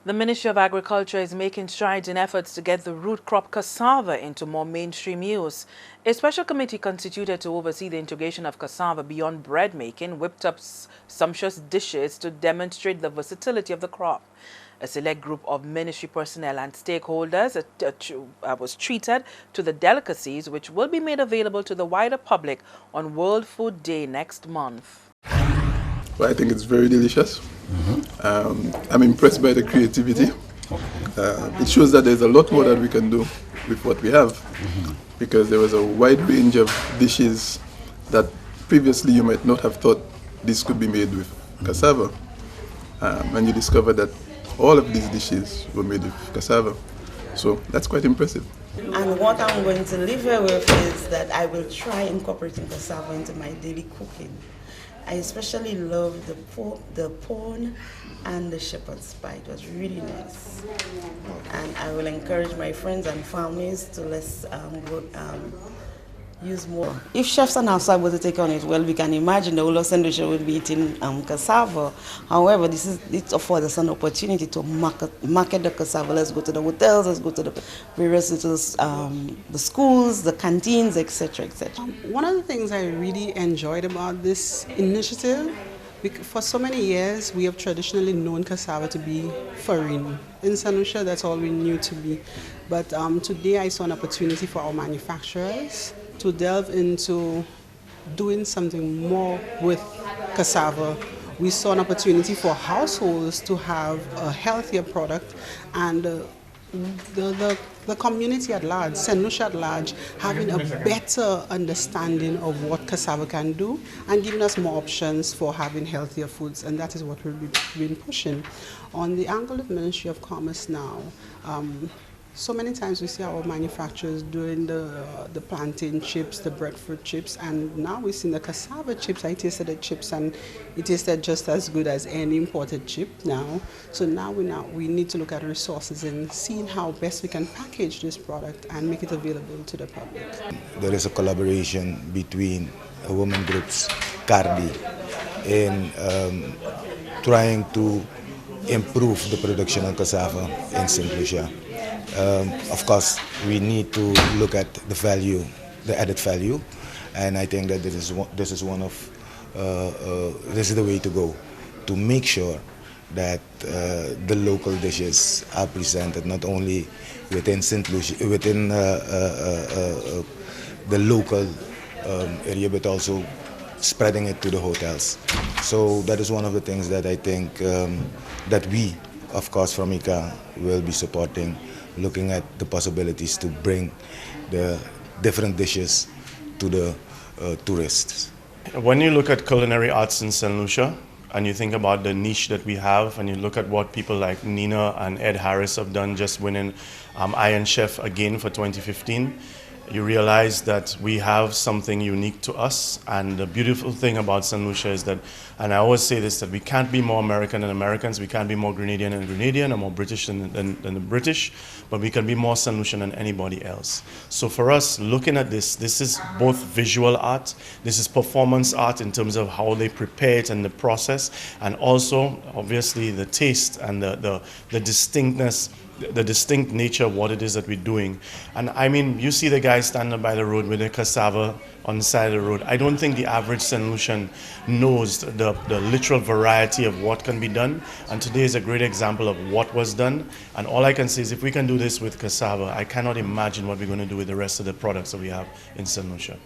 The Ministry of Agriculture is making strides in efforts to get the root crop cassava into more mainstream use. A special committee constituted to oversee the integration of cassava beyond bread making whipped up sumptuous dishes to demonstrate the versatility of the crop. A select group of ministry personnel and stakeholders was treated to the delicacies, which will be made available to the wider public on World Food Day next month. Well, I think it's very delicious. I'm impressed by the creativity. It shows that there's a lot more that we can do with what we have, because there was a wide range of dishes that previously you might not have thought this could be made with cassava. And you discover that all of these dishes were made with cassava. So that's quite impressive. And what I'm going to leave here with is that I will try incorporating cassava into my daily cooking. I especially love the pone and the shepherd's pie. It was really nice. And I will encourage my friends and families to use more. If chefs and outside were to take on it, well, we can imagine the whole of St. Lucia would be eating cassava. However, it affords us an opportunity to market the cassava. Let's go to the hotels, let's go to the various the schools, the canteens, etc., etc. One of the things I really enjoyed about this initiative, for so many years we have traditionally known cassava to be foreign. In St. Lucia, that's all we knew to be. But today I saw an opportunity for our manufacturers to delve into doing something more with cassava. We saw an opportunity for households to have a healthier product, and the community at large, St. Lucia at large, having a better understanding of what cassava can do and giving us more options for having healthier foods, and that is what we've been pushing. On the angle of Ministry of Commerce now, so many times we see our manufacturers doing the plantain chips, the breadfruit chips, and now we've seen the cassava chips. I tasted the chips and it tasted just as good as any imported chip now. So now we need to look at resources and seeing how best we can package this product and make it available to the public. There is a collaboration between women groups, Cardi, in trying to improve the production of cassava in St. Lucia. Of course, we need to look at the value, the added value, and I think that this is the way to go, to make sure that the local dishes are presented not only within St. Lucia, within the local area, but also spreading it to the hotels. So that is one of the things that I think that we, of course, from ICA will be supporting, looking at the possibilities to bring the different dishes to the tourists. When you look at culinary arts in St. Lucia, and you think about the niche that we have, and you look at what people like Nina and Ed Harris have done, just winning Iron Chef again for 2015, you realize that we have something unique to us. And the beautiful thing about St. Lucia is that, and I always say this, that we can't be more American than Americans, we can't be more Grenadian than Grenadian, or more British than the British, but we can be more St. Lucian than anybody else. So for us, looking at this is both visual art, this is performance art in terms of how they prepare it and the process, and also obviously the taste and the distinctness, the distinct nature of what it is that we're doing. And I mean, you see the guy standing by the road with a cassava on the side of the road. I don't think the average St. Lucian knows the literal variety of what can be done. And today is a great example of what was done. And all I can say is if we can do this with cassava, I cannot imagine what we're going to do with the rest of the products that we have in St. Lucia.